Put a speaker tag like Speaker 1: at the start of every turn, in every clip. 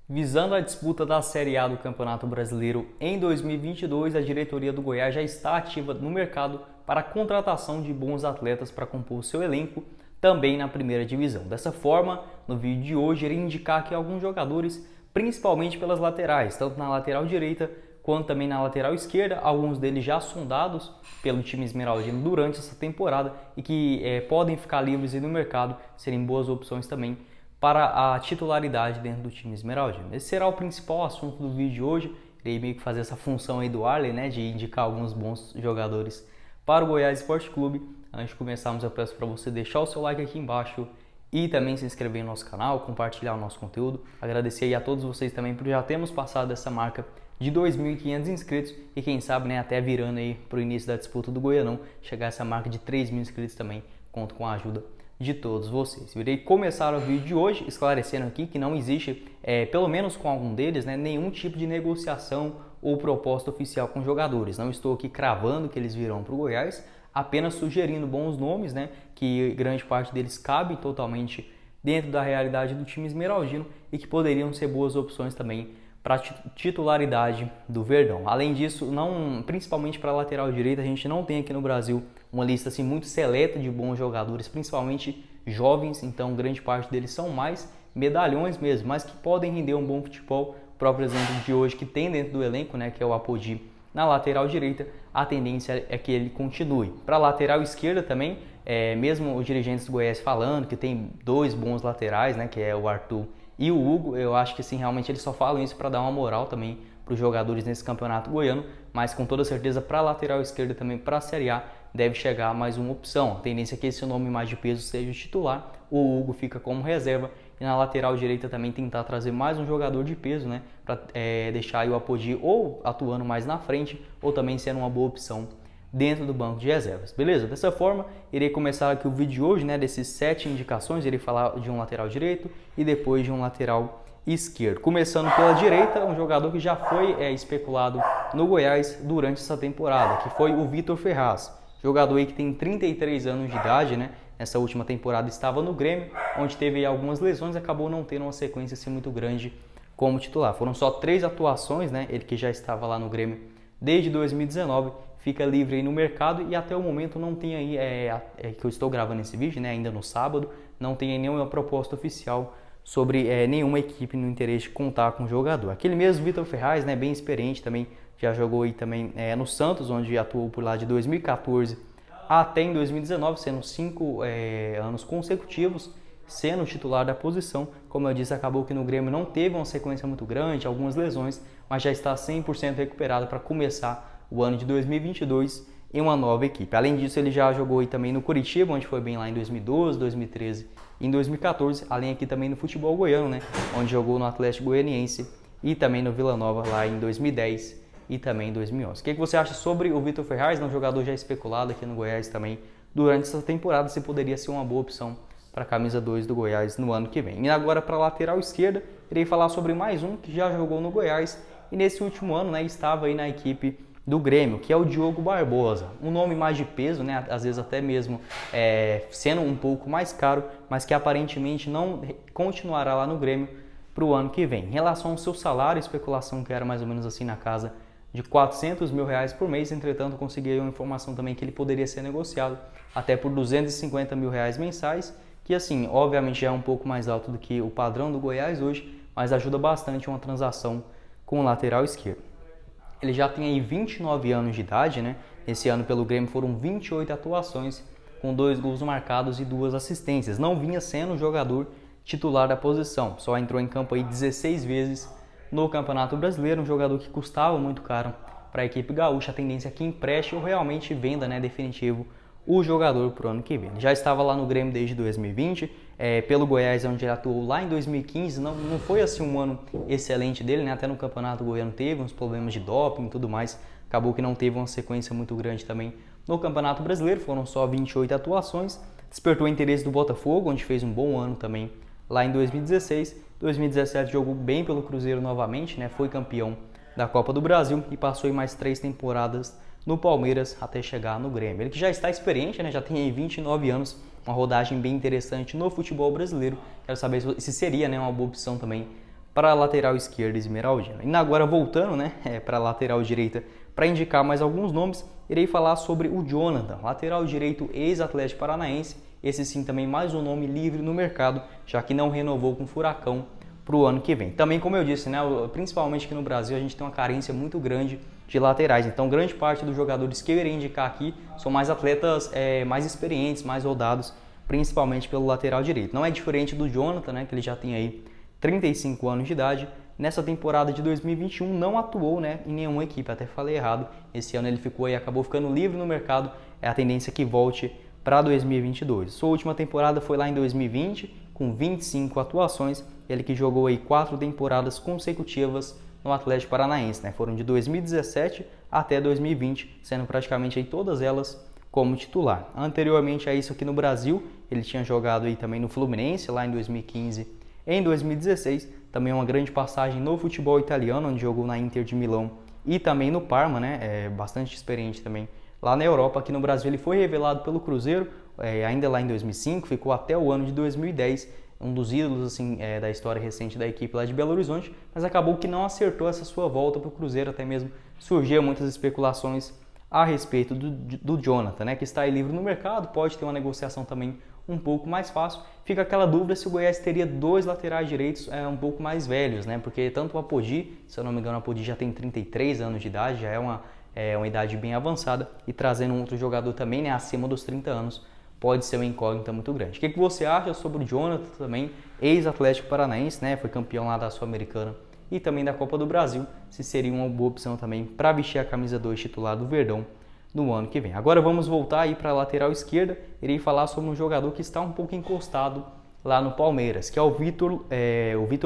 Speaker 1: Visando a disputa da Série A do Campeonato Brasileiro em 2022, a diretoria do Goiás já está ativa no mercado para a contratação de bons atletas para compor o seu elenco também na primeira divisão. Dessa forma, no vídeo de hoje, irei indicar aqui alguns jogadores, principalmente pelas laterais, tanto na lateral direita quanto também na lateral esquerda, alguns deles já sondados pelo time esmeraldino durante essa temporada e que podem ficar livres aí no mercado, serem boas opções também para a titularidade dentro do time esmeraldino. Esse será o principal assunto do vídeo de hoje. Irei meio que fazer essa função aí do Arley, né, de indicar alguns bons jogadores para o Goiás Esporte Clube. Antes de começarmos, eu peço para você deixar o seu like aqui embaixo e também se inscrever no nosso canal, compartilhar o nosso conteúdo. Agradecer aí a todos vocês também por já termos passado essa marca de 2.500 inscritos e quem sabe, né, até virando aí para o início da disputa do Goianão, chegar a essa marca de 3.000 inscritos também. Conto com a ajuda de todos vocês. Eu irei começar o vídeo de hoje esclarecendo aqui que não existe, pelo menos com algum deles, né, nenhum tipo de negociação ou proposta oficial com jogadores. Não estou aqui cravando que eles virão para o Goiás, apenas sugerindo bons nomes, né, que grande parte deles cabe totalmente dentro da realidade do time esmeraldino e que poderiam ser boas opções também para a titularidade do Verdão. Além disso, principalmente para a lateral direita, a gente não tem aqui no Brasil uma lista assim muito seleta de bons jogadores, principalmente jovens, então grande parte deles são mais medalhões mesmo, mas que podem render um bom futebol. O próprio exemplo de hoje que tem dentro do elenco, né, que é o Apodi na lateral direita, a tendência é que ele continue. Para a lateral esquerda também, mesmo os dirigentes do Goiás falando que tem dois bons laterais, né, que é o Arthur e o Hugo, eu acho que assim, realmente eles só falam isso para dar uma moral também para os jogadores nesse campeonato goiano, mas com toda certeza para a lateral esquerda também, para a Série A, deve chegar mais uma opção. A tendência é que esse nome mais de peso seja o titular, o Hugo fica como reserva e na lateral direita também tentar trazer mais um jogador de peso, né, para deixar aí o Apodi ou atuando mais na frente ou também sendo uma boa opção dentro do banco de reservas, beleza? Dessa forma, irei começar aqui o vídeo de hoje, né, desses 7 indicações, irei falar de um lateral direito e depois de um lateral esquerdo. Começando pela direita, um jogador que já foi especulado no Goiás durante essa temporada, que foi o Vitor Ferraz, jogador aí que tem 33 anos de idade, né? Nessa última temporada estava no Grêmio, onde teve algumas lesões e acabou não tendo uma sequência assim muito grande como titular. Foram só 3 atuações, né? Ele que já estava lá no Grêmio desde 2019, fica livre aí no mercado e até o momento não tem aí, que eu estou gravando esse vídeo, né, ainda no sábado, não tem aí nenhuma proposta oficial sobre nenhuma equipe no interesse de contar com o jogador. Aquele mesmo Vitor Ferraz, né, bem experiente também, já jogou aí também no Santos, onde atuou por lá de 2014 até em 2019, sendo 5 anos consecutivos, sendo titular da posição. Como eu disse, acabou que no Grêmio não teve uma sequência muito grande, algumas lesões, mas já está 100% recuperado para começar o ano de 2022 em uma nova equipe. Além disso, ele já jogou aí também no Curitiba, onde foi bem lá em 2012, 2013 e em 2014, além aqui também no futebol goiano, né, onde jogou no Atlético Goianiense e também no Vila Nova lá em 2010 e também em 2011. O que você acha sobre o Vitor Ferraz, um jogador já especulado aqui no Goiás também durante essa temporada, se poderia ser uma boa opção para a camisa 2 do Goiás no ano que vem. E agora para a lateral esquerda, irei falar sobre mais um que já jogou no Goiás e nesse último ano, né, estava aí na equipe do Grêmio, que é o Diogo Barbosa, um nome mais de peso, né, às vezes até mesmo sendo um pouco mais caro, mas que aparentemente não continuará lá no Grêmio para o ano que vem. Em relação ao seu salário, especulação que era mais ou menos assim na casa de R$400 mil por mês, entretanto consegui uma informação também que ele poderia ser negociado até por R$250 mil mensais, que assim, obviamente já é um pouco mais alto do que o padrão do Goiás hoje, mas ajuda bastante uma transação com o lateral esquerdo. Ele já tem aí 29 anos de idade, né? Esse ano pelo Grêmio foram 28 atuações, com 2 gols marcados e 2 assistências. Não vinha sendo jogador titular da posição, só entrou em campo aí 16 vezes no Campeonato Brasileiro, um jogador que custava muito caro para a equipe gaúcha. A tendência é que empreste ou realmente venda, né, definitivo o jogador para o ano que vem. Ele já estava lá no Grêmio desde 2020, pelo Goiás, onde ele atuou lá em 2015, não foi assim um ano excelente dele, né? Até no Campeonato Goiano teve uns problemas de doping e tudo mais, acabou que não teve uma sequência muito grande também no Campeonato Brasileiro, foram só 28 atuações, despertou o interesse do Botafogo, onde fez um bom ano também lá em 2016, 2017 jogou bem pelo Cruzeiro novamente, né? Foi campeão da Copa do Brasil e passou em mais 3 temporadas no Palmeiras até chegar no Grêmio. Ele que já está experiente, né? Já tem 29 anos, uma rodagem bem interessante no futebol brasileiro. Quero saber se seria, né, uma boa opção também para a lateral esquerda esmeraldina. E agora voltando, né, para a lateral direita, para indicar mais alguns nomes, irei falar sobre o Jonathan, lateral direito ex-Atlético Paranaense. Esse sim também mais um nome livre no mercado, já que não renovou com o Furacão para o ano que vem. Também, como eu disse, né, principalmente aqui no Brasil, a gente tem uma carência muito grande de laterais. Então, grande parte dos jogadores que eu irei indicar aqui são mais atletas mais experientes, mais rodados, principalmente pelo lateral direito. Não é diferente do Jonathan, né, que ele já tem aí 35 anos de idade. Nessa temporada de 2021 não atuou, né, em nenhuma equipe, até falei errado. Esse ano ele ficou e acabou ficando livre no mercado. É a tendência que volte para 2022. Sua última temporada foi lá em 2020, com 25 atuações. Ele que jogou aí 4 temporadas consecutivas no Atlético Paranaense, né? Foram de 2017 até 2020, sendo praticamente aí todas elas como titular. Anteriormente a isso aqui no Brasil, ele tinha jogado aí também no Fluminense, lá em 2015, em 2016, também uma grande passagem no futebol italiano, onde jogou na Inter de Milão e também no Parma, né? Bastante experiente também lá na Europa. Aqui no Brasil ele foi revelado pelo Cruzeiro, ainda lá em 2005, ficou até o ano de 2010, um dos ídolos assim, da história recente da equipe lá de Belo Horizonte, mas acabou que não acertou essa sua volta para o Cruzeiro, até mesmo surgiram muitas especulações a respeito do Jonathan, né, que está aí livre no mercado, pode ter uma negociação também um pouco mais fácil. Fica aquela dúvida se o Goiás teria 2 laterais direitos um pouco mais velhos, né, porque tanto o Apodi, se eu não me engano, o Apodi já tem 33 anos de idade, já é uma idade bem avançada, e trazendo um outro jogador também, né, acima dos 30 anos, pode ser uma incógnita muito grande. O que você acha sobre o Jonathan também, ex-Atlético Paranaense, né? Foi campeão lá da Sul-Americana e também da Copa do Brasil, se seria uma boa opção também para vestir a camisa 2 titular do Verdão no ano que vem. Agora vamos voltar aí para a lateral esquerda, irei falar sobre um jogador que está um pouco encostado lá no Palmeiras, que é o Vitor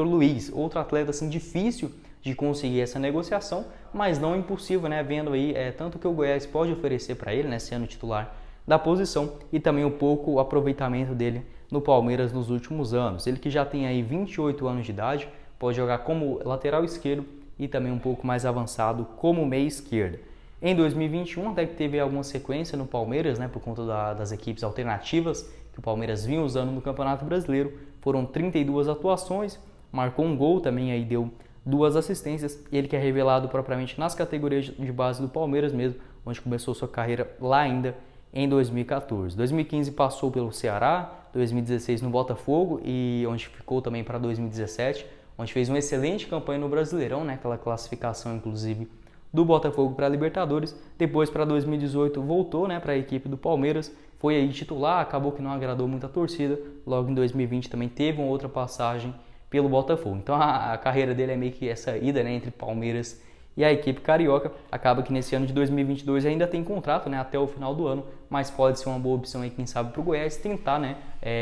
Speaker 1: Luiz, outro atleta assim difícil de conseguir essa negociação, mas não impossível, né? Vendo aí tanto que o Goiás pode oferecer para ele, né, sendo titular da posição, e também um pouco o aproveitamento dele no Palmeiras nos últimos anos. Ele que já tem aí 28 anos de idade, pode jogar como lateral esquerdo e também um pouco mais avançado como meia esquerda. Em 2021 até que teve alguma sequência no Palmeiras, né, por conta das equipes alternativas que o Palmeiras vinha usando no Campeonato Brasileiro. Foram 32 atuações, marcou um gol, também aí deu 2 assistências. Ele que é revelado propriamente nas categorias de base do Palmeiras mesmo, onde começou sua carreira lá ainda em 2014. 2015 passou pelo Ceará, 2016 no Botafogo, e onde ficou também para 2017, onde fez uma excelente campanha no Brasileirão, né? Aquela classificação inclusive do Botafogo para a Libertadores. Depois para 2018 voltou, né, para a equipe do Palmeiras, foi aí titular, acabou que não agradou muito a torcida. Logo em 2020 também teve uma outra passagem pelo Botafogo. Então a carreira dele é meio que essa ida, né, entre Palmeiras e a equipe carioca. Acaba que nesse ano de 2022 ainda tem contrato, né, até o final do ano, mas pode ser uma boa opção aí, quem sabe, para o Goiás tentar, né,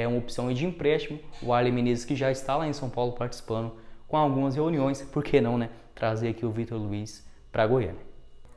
Speaker 1: uma opção aí de empréstimo. O Arlen Menezes, que já está lá em São Paulo participando com algumas reuniões, por que não, né, trazer aqui o Vitor Luiz para Goiânia.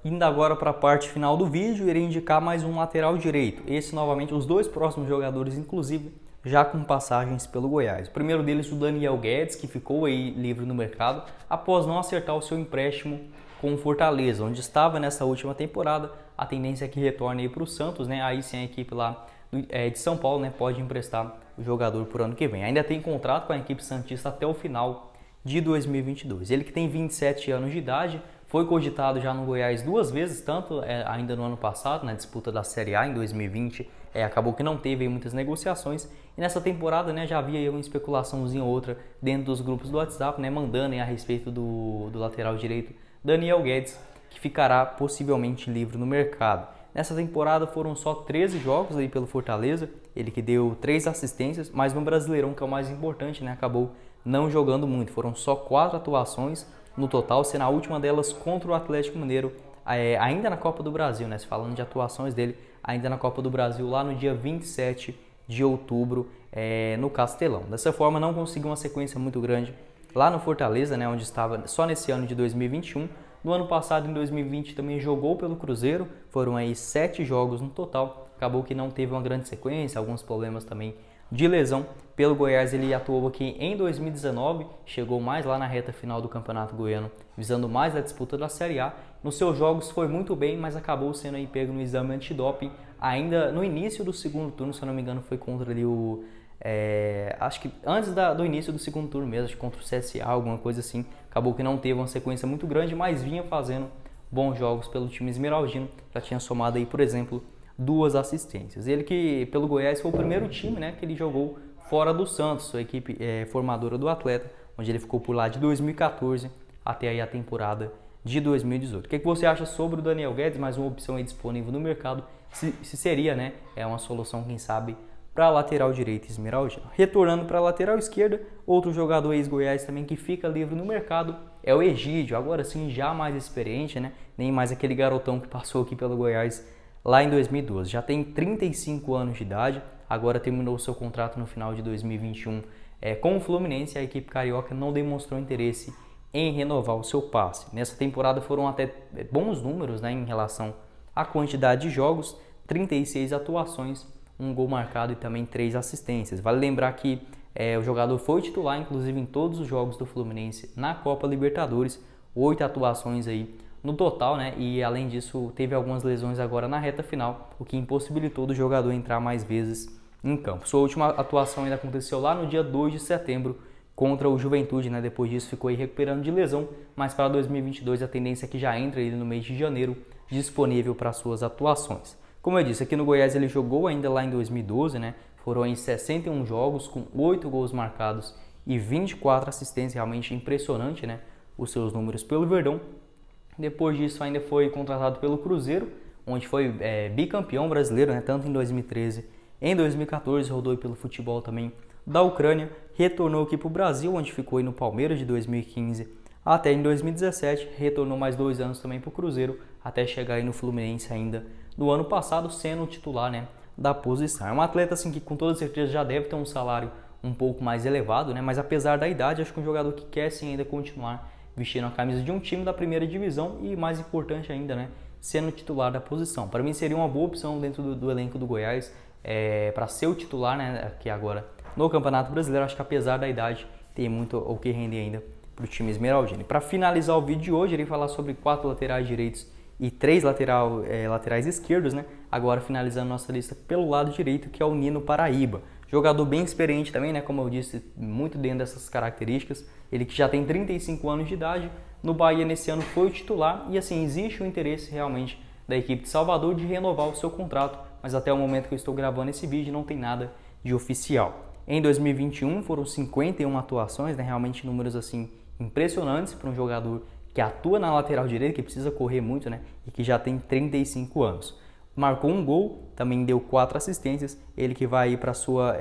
Speaker 1: Indo agora para a parte final do vídeo, irei indicar mais um lateral direito. Esse novamente, os 2 próximos jogadores, inclusive, já com passagens pelo Goiás. O primeiro deles, o Daniel Guedes, que ficou aí livre no mercado após não acertar o seu empréstimo com o Fortaleza, onde estava nessa última temporada. A tendência é que retorne aí para o Santos, né? Aí sim a equipe lá de São Paulo, né, pode emprestar o jogador por ano que vem. Ainda tem contrato com a equipe santista até o final de 2022. Ele que tem 27 anos de idade, foi cogitado já no Goiás 2 vezes, tanto ainda no ano passado, na disputa da Série A em 2020, acabou que não teve muitas negociações, e nessa temporada, né, já havia uma especulaçãozinha ou outra dentro dos grupos do WhatsApp, né, mandando a respeito do lateral direito Daniel Guedes, que ficará possivelmente livre no mercado. Nessa temporada foram só 13 jogos aí pelo Fortaleza, ele que deu 3 assistências, mas no Brasileirão, que é o mais importante, né, acabou não jogando muito. Foram só 4 atuações no total, sendo a última delas contra o Atlético Mineiro, ainda na Copa do Brasil, né, falando de atuações dele, ainda na Copa do Brasil, lá no dia 27 de outubro, no Castelão. Dessa forma, não conseguiu uma sequência muito grande lá no Fortaleza, né, onde estava só nesse ano de 2021. No ano passado, em 2020, também jogou pelo Cruzeiro, foram aí 7 jogos no total, acabou que não teve uma grande sequência, alguns problemas também de lesão. Pelo Goiás ele atuou aqui em 2019, chegou mais lá na reta final do Campeonato Goiano, visando mais a disputa da Série A. Nos seus jogos foi muito bem, mas acabou sendo aí pego no exame antidoping, ainda no início do segundo turno, se eu não me engano foi contra ali Acho que antes do início do segundo turno mesmo, acho que contra o CSA, alguma coisa assim. Acabou que não teve uma sequência muito grande, mas vinha fazendo bons jogos pelo time esmeraldino. Já tinha somado aí, por exemplo, 2 assistências. Ele que, pelo Goiás, foi o primeiro time, né, que ele jogou fora do Santos, sua equipe formadora do atleta, onde ele ficou por lá de 2014 até aí a temporada de 2018. O que você acha sobre o Daniel Guedes? Mais uma opção aí disponível no mercado, se seria, né, uma solução, quem sabe, para a lateral direita esmeraldina. Retornando para a lateral esquerda, outro jogador ex-Goiás também que fica livre no mercado é o Egídio, agora sim já mais experiente, né? Nem mais aquele garotão que passou aqui pelo Goiás lá em 2012. Já tem 35 anos de idade, agora terminou seu contrato no final de 2021 com o Fluminense. A equipe carioca não demonstrou interesse em renovar o seu passe. Nessa temporada foram até bons números, né, em relação à quantidade de jogos, 36 atuações, 1 gol marcado e também 3 assistências. Vale lembrar que o jogador foi titular, inclusive, em todos os jogos do Fluminense na Copa Libertadores, 8 atuações aí no total, né? E além disso, teve algumas lesões agora na reta final, o que impossibilitou do jogador entrar mais vezes em campo. Sua última atuação ainda aconteceu lá no dia 2 de setembro contra o Juventude, né? Depois disso ficou aí recuperando de lesão, mas para 2022 a tendência é que já entra ele no mês de janeiro disponível para suas atuações. Como eu disse, aqui no Goiás ele jogou ainda lá em 2012, né? Foram em 61 jogos com 8 gols marcados e 24 assistências, realmente impressionante, né? Os seus números pelo Verdão. Depois disso ainda foi contratado pelo Cruzeiro, onde foi bicampeão brasileiro, né? Tanto em 2013, em 2014 rodou pelo futebol também da Ucrânia, retornou aqui para o Brasil, onde ficou aí no Palmeiras de 2015 até em 2017, retornou mais 2 anos também para o Cruzeiro, até chegar aí no Fluminense ainda no ano passado, sendo o titular, né, da posição. É um atleta assim, que com toda certeza já deve ter um salário um pouco mais elevado, né, mas apesar da idade, acho que é um jogador que quer sim ainda continuar vestindo a camisa de um time da primeira divisão e, mais importante ainda, né, sendo titular da posição. Para mim seria uma boa opção dentro do elenco do Goiás para ser o titular, né, aqui agora no Campeonato Brasileiro. Acho que apesar da idade tem muito o que render ainda para o time esmeraldino. Para finalizar o vídeo de hoje, irei falar sobre 4 laterais direitos e 3 laterais esquerdos, né? Agora finalizando nossa lista pelo lado direito, que é o Nino Paraíba. Jogador bem experiente também, né? Como eu disse, muito dentro dessas características. Ele que já tem 35 anos de idade, no Bahia nesse ano foi o titular e assim, existe o interesse realmente da equipe de Salvador de renovar o seu contrato, mas até o momento que eu estou gravando esse vídeo não tem nada de oficial. Em 2021 foram 51 atuações, né? Realmente números assim impressionantes para um jogador que atua na lateral direita, que precisa correr muito, né? E que já tem 35 anos. Marcou 1 gol, também deu 4 assistências. Ele que vai para a sua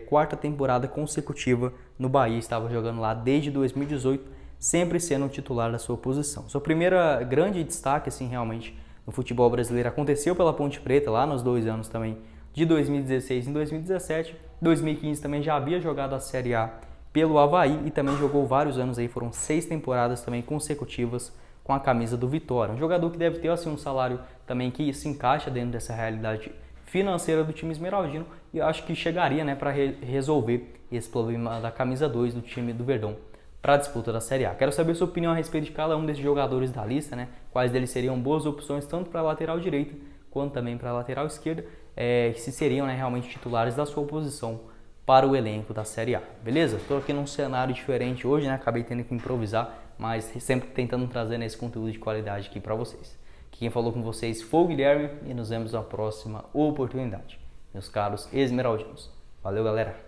Speaker 1: 4ª temporada consecutiva no Bahia, estava jogando lá desde 2018, sempre sendo o titular da sua posição. Sua primeira grande destaque, assim, realmente, no futebol brasileiro aconteceu pela Ponte Preta, lá nos 2 anos também, de 2016 e 2017. 2015 também já havia jogado a Série A pelo Avaí e também jogou vários anos aí, foram 6 temporadas também consecutivas com a camisa do Vitória. Um jogador que deve ter assim, um salário também que se encaixa dentro dessa realidade financeira do time esmeraldino e eu acho que chegaria, né, para resolver esse problema da camisa 2 do time do Verdão para a disputa da Série A. Quero saber sua opinião a respeito de cada um desses jogadores da lista, né? Quais deles seriam boas opções tanto para a lateral direita quanto também para a lateral esquerda, se seriam, né, realmente titulares da sua posição para o elenco da Série A, beleza? Estou aqui num cenário diferente hoje, né? Acabei tendo que improvisar, mas sempre tentando trazer esse conteúdo de qualidade aqui para vocês. Quem falou com vocês foi o Guilherme e nos vemos na próxima oportunidade, meus caros esmeraldinos. Valeu, galera!